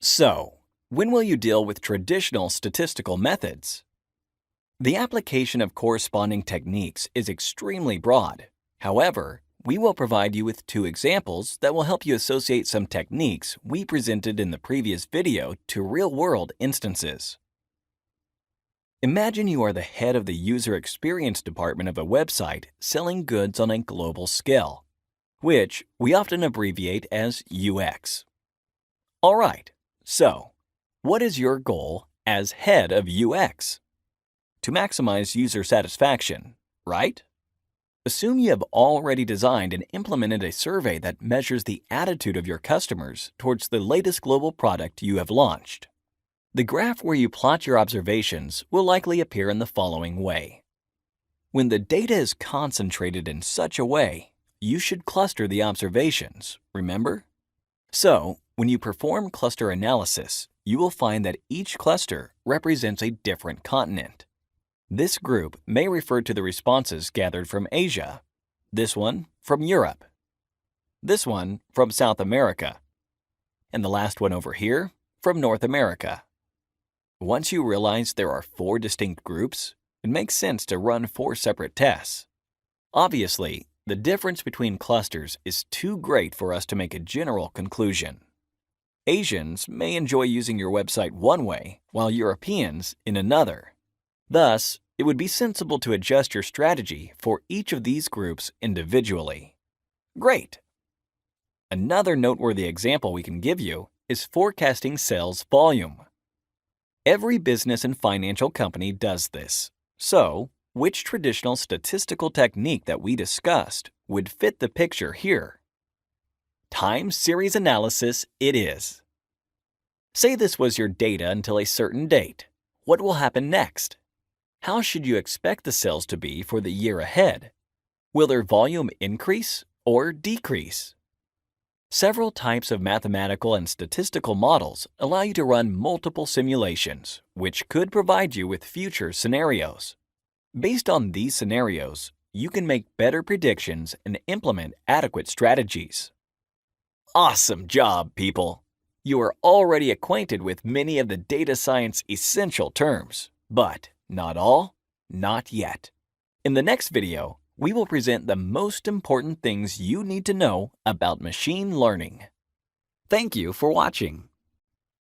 So, when will you deal with traditional statistical methods? The application of corresponding techniques is extremely broad. However, we will provide you with two examples that will help you associate some techniques we presented in the previous video to real-world instances. Imagine you are the head of the user experience department of a website selling goods on a global scale, which we often abbreviate as UX. All right, so what is your goal as head of UX? To maximize user satisfaction, right? Assume you have already designed and implemented a survey that measures the attitude of your customers towards the latest global product you have launched. The graph where you plot your observations will likely appear in the following way. When the data is concentrated in such a way, you should cluster the observations, remember? So, when you perform cluster analysis, you will find that each cluster represents a different continent. This group may refer to the responses gathered from Asia, this one from Europe, this one from South America, and the last one over here from North America. Once you realize there are 4 distinct groups, it makes sense to run 4 separate tests. Obviously, the difference between clusters is too great for us to make a general conclusion. Asians may enjoy using your website one way, while Europeans in another. Thus, it would be sensible to adjust your strategy for each of these groups individually. Great! Another noteworthy example we can give you is forecasting sales volume. Every business and financial company does this. So, which traditional statistical technique that we discussed would fit the picture here? Time series analysis it is. Say this was your data until a certain date. What will happen next? How should you expect the sales to be for the year ahead? Will their volume increase or decrease? Several types of mathematical and statistical models allow you to run multiple simulations, which could provide you with future scenarios. Based on these scenarios, you can make better predictions and implement adequate strategies. Awesome job, people! You are already acquainted with many of the data science essential terms, but not all, not yet. In the next video, we will present the most important things you need to know about machine learning. Thank you for watching.